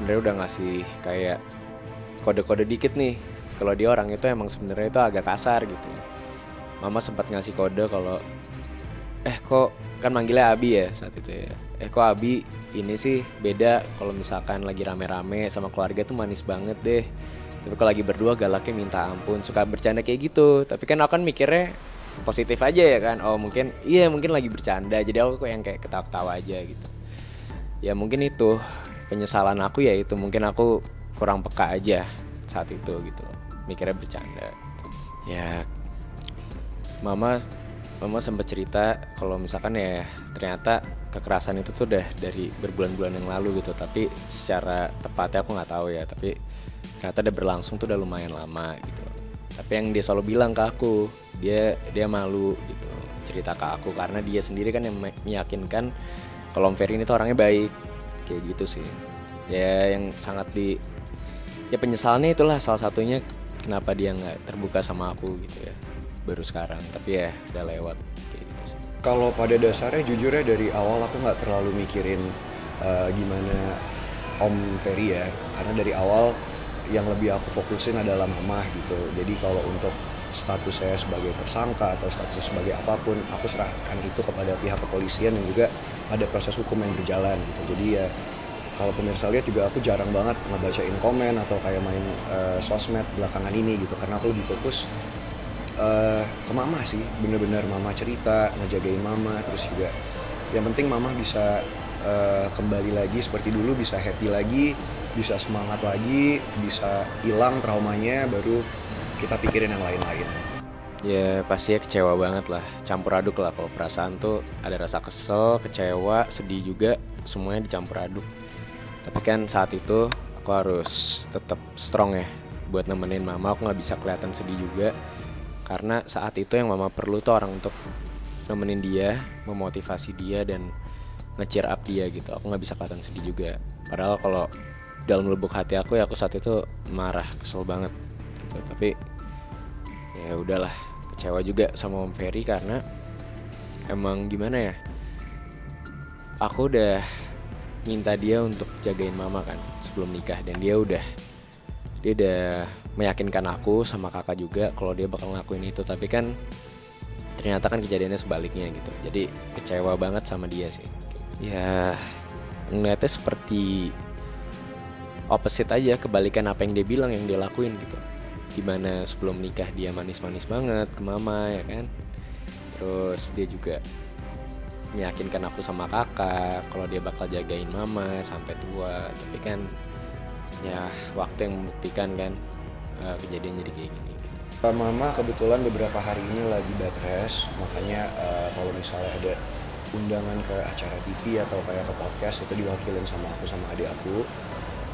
sebenarnya udah ngasih kayak kode-kode dikit nih. Kalau dia orang itu emang sebenarnya itu agak kasar gitu. Mama sempat ngasih kode kalau kok kan manggilnya Abi ya saat itu ya. Kok Abi ini sih beda kalau misalkan lagi rame-rame sama keluarga tuh manis banget deh. Tapi kalau lagi berdua galaknya minta ampun, suka bercanda kayak gitu. Tapi kan aku kan mikirnya positif aja ya kan. Oh mungkin mungkin lagi bercanda. Jadi aku kok yang kayak ketawa-ketawa aja gitu. Ya mungkin itu penyesalan aku ya itu mungkin aku kurang peka aja saat itu gitu. Mikirnya bercanda. Ya Mama sempat cerita kalau misalkan ya ternyata kekerasan itu tuh udah dari berbulan-bulan yang lalu gitu, tapi secara tepatnya aku nggak tahu ya, tapi ternyata udah berlangsung tuh udah lumayan lama gitu. Tapi yang dia selalu bilang ke aku, dia malu gitu cerita ke aku karena dia sendiri kan yang meyakinkan kalau Om Ferry ini tuh orangnya baik kayak gitu sih. Ya yang sangat penyesalannya itulah salah satunya kenapa dia nggak terbuka sama aku gitu ya baru sekarang, tapi ya udah lewat kayak gitu sih. Kalau pada dasarnya jujurnya dari awal aku nggak terlalu mikirin gimana Om Ferry ya, karena dari awal yang lebih aku fokusin adalah mama gitu. Jadi kalau untuk status saya sebagai tersangka atau status sebagai apapun, aku serahkan itu kepada pihak kepolisian dan juga ada proses hukum yang berjalan gitu. Jadi ya kalau pemirsa lihat juga aku jarang banget ngebacain komen atau kayak main sosmed belakangan ini gitu, karena aku lebih fokus ke mama sih, bener-bener mama cerita, ngejagain mama, terus juga yang penting mama bisa kembali lagi seperti dulu, bisa happy lagi, bisa semangat lagi, bisa hilang traumanya, baru kita pikirin yang lain-lain. Ya pasti ya kecewa banget lah, campur aduk lah kalau perasaan tuh ada rasa kesel, kecewa, sedih juga, semuanya dicampur aduk. Tapi kan saat itu aku harus tetap strong ya buat nemenin mama, aku nggak bisa kelihatan sedih juga. Karena saat itu yang mama perlu tuh orang untuk nemenin dia, memotivasi dia dan nge-cheer up dia gitu. Aku nggak bisa kelihatan sedih juga. Padahal kalau dalam lubuk hati aku ya aku saat itu marah, kesel banget gitu. Tapi ya udahlah, kecewa juga sama Om Ferry karena emang gimana ya? Aku udah minta dia untuk jagain mama kan sebelum nikah, dan dia udah meyakinkan aku sama kakak juga kalau dia bakal ngelakuin itu. Tapi kan ternyata kan kejadiannya sebaliknya gitu. Jadi kecewa banget sama dia sih. Ya ngeliatnya seperti opposite aja, kebalikan apa yang dia bilang yang dia lakuin gitu. Dimana sebelum nikah dia manis-manis banget ke mama ya kan. Terus dia juga meyakinkan aku sama kakak kalau dia bakal jagain mama sampai tua. Tapi kan ya waktu yang membuktikan kan kejadian jadi kayak gini gitu. Mama kebetulan beberapa hari ini lagi bed rest, makanya kalau misalnya ada undangan ke acara TV atau kayak ke podcast itu diwakilin sama aku sama adik aku.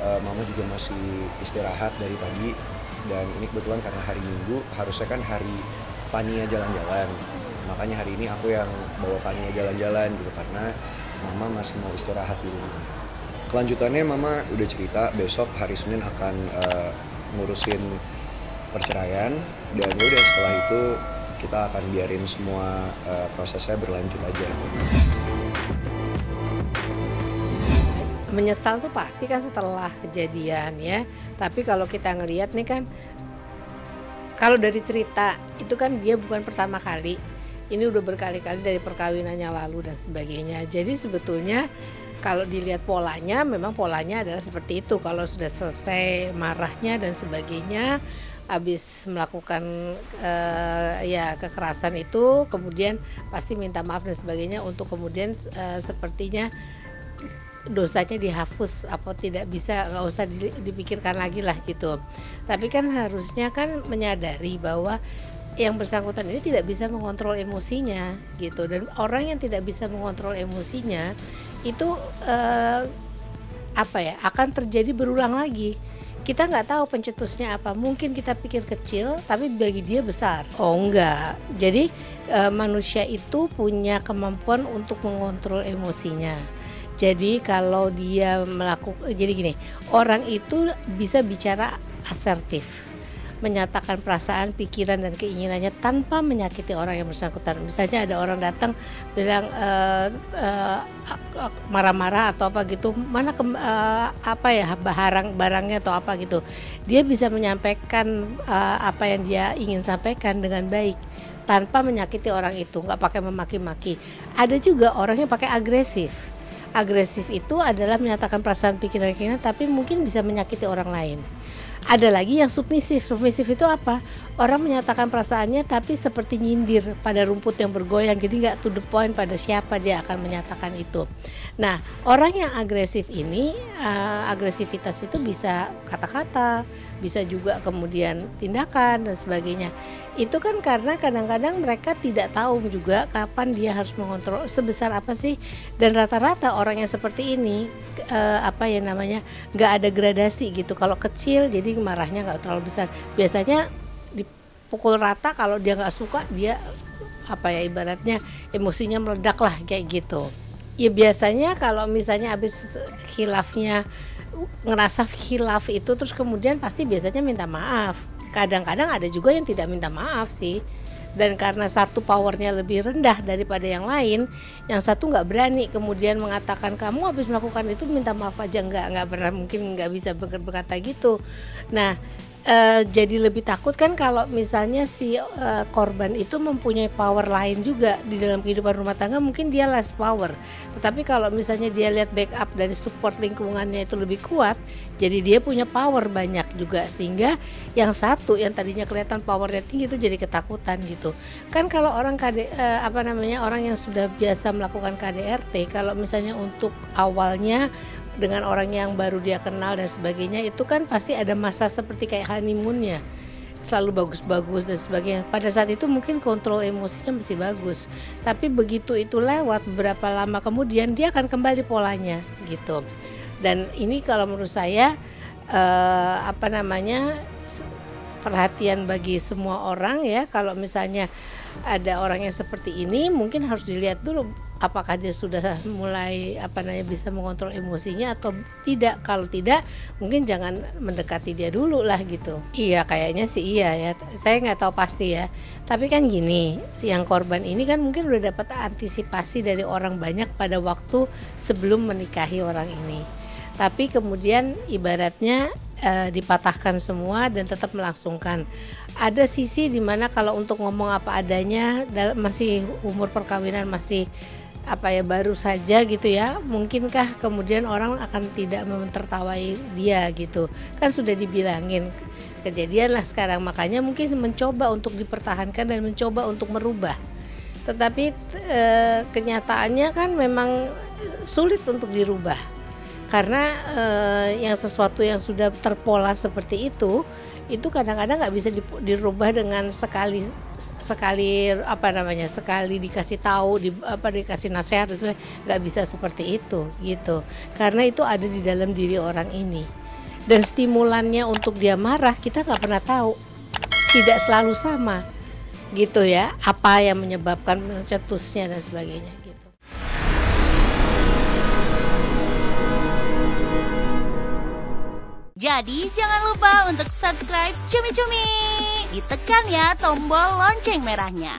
Mama juga masih istirahat dari tadi, dan ini kebetulan karena hari Minggu, harusnya kan hari Fania jalan-jalan, makanya hari ini aku yang bawa Fania jalan-jalan gitu karena mama masih mau istirahat di rumah. Kelanjutannya mama udah cerita besok hari Senin akan ngurusin perceraian, dan udah setelah itu kita akan biarin semua prosesnya berlanjut aja. Menyesal tuh pasti kan setelah kejadian ya. Tapi kalau kita ngelihat nih kan, kalau dari cerita itu kan dia bukan pertama kali. Ini udah berkali-kali dari perkawinannya lalu dan sebagainya. Jadi sebetulnya kalau dilihat polanya, memang polanya adalah seperti itu. Kalau sudah selesai marahnya dan sebagainya, habis melakukan kekerasan itu, kemudian pasti minta maaf dan sebagainya untuk kemudian sepertinya dosanya dihapus apa tidak bisa, nggak usah dipikirkan lagi lah gitu. Tapi kan harusnya kan menyadari bahwa yang bersangkutan ini tidak bisa mengontrol emosinya gitu, dan orang yang tidak bisa mengontrol emosinya itu akan terjadi berulang lagi. Kita nggak tahu pencetusnya apa, mungkin kita pikir kecil tapi bagi dia besar. Oh enggak, jadi manusia itu punya kemampuan untuk mengontrol emosinya. Jadi kalau dia jadi gini, orang itu bisa bicara asertif, menyatakan perasaan, pikiran dan keinginannya tanpa menyakiti orang yang bersangkutan. Misalnya ada orang datang bilang marah-marah atau apa gitu, mana barangnya atau apa gitu. Dia bisa menyampaikan apa yang dia ingin sampaikan dengan baik tanpa menyakiti orang itu, nggak pakai memaki-maki. Ada juga orang yang pakai agresif. Agresif itu adalah menyatakan perasaan, pikiran, keinginan tapi mungkin bisa menyakiti orang lain. Ada lagi yang submisif. Submisif itu apa? Orang menyatakan perasaannya tapi seperti nyindir pada rumput yang bergoyang, jadi nggak to the point pada siapa dia akan menyatakan itu. Nah, orang yang agresif ini, agresivitas itu bisa kata-kata, bisa juga kemudian tindakan dan sebagainya. Itu kan karena kadang-kadang mereka tidak tahu juga kapan dia harus mengontrol, sebesar apa sih. Dan rata-rata orang yang seperti ini nggak ada gradasi gitu. Kalau kecil jadi marahnya nggak terlalu besar. Biasanya dipukul rata, kalau dia nggak suka dia ibaratnya emosinya meledak lah kayak gitu. Ya biasanya kalau misalnya habis khilafnya, ngerasa khilaf itu terus kemudian pasti biasanya minta maaf. Kadang-kadang ada juga yang tidak minta maaf sih. Dan karena satu powernya lebih rendah daripada yang lain, yang satu nggak berani kemudian mengatakan kamu habis melakukan itu minta maaf aja, nggak pernah, mungkin nggak bisa berkata gitu. Nah, jadi lebih takut kan kalau misalnya si korban itu mempunyai power lain juga di dalam kehidupan rumah tangga, mungkin dia less power. Tetapi kalau misalnya dia lihat backup dari support lingkungannya itu lebih kuat, jadi dia punya power banyak juga, sehingga yang satu yang tadinya kelihatan powernya tinggi itu jadi ketakutan gitu. Kan kalau orang orang yang sudah biasa melakukan KDRT, kalau misalnya untuk awalnya dengan orang yang baru dia kenal dan sebagainya, itu kan pasti ada masa seperti kayak honeymoonnya, selalu bagus-bagus dan sebagainya. Pada saat itu mungkin kontrol emosinya masih bagus, tapi begitu itu lewat beberapa lama kemudian dia akan kembali polanya gitu. Dan ini kalau menurut saya perhatian bagi semua orang ya. Kalau misalnya ada orang yang seperti ini, mungkin harus dilihat dulu apakah dia sudah mulai bisa mengontrol emosinya atau tidak. Kalau tidak, mungkin jangan mendekati dia dulu lah gitu. Iya, kayaknya sih iya ya. Saya nggak tahu pasti ya. Tapi kan gini, yang korban ini kan mungkin udah dapat antisipasi dari orang banyak pada waktu sebelum menikahi orang ini. Tapi kemudian ibaratnya dipatahkan semua dan tetap melangsungkan. Ada sisi dimana kalau untuk ngomong apa adanya, masih umur perkawinan masih baru saja gitu ya, mungkinkah kemudian orang akan tidak mentertawai dia gitu. Kan sudah dibilangin kejadian lah sekarang, makanya mungkin mencoba untuk dipertahankan dan mencoba untuk merubah. Tetapi kenyataannya kan memang sulit untuk dirubah. Karena yang sesuatu yang sudah terpola seperti itu kadang-kadang nggak bisa dirubah dengan sekali dikasih tahu, dikasih nasihat, nggak bisa seperti itu gitu. Karena itu ada di dalam diri orang ini, dan stimulannya untuk dia marah kita nggak pernah tahu, tidak selalu sama gitu ya, apa yang menyebabkan cetusnya dan sebagainya gitu. Jadi jangan lupa untuk subscribe Cumi Cumi. Ditekan ya tombol lonceng merahnya.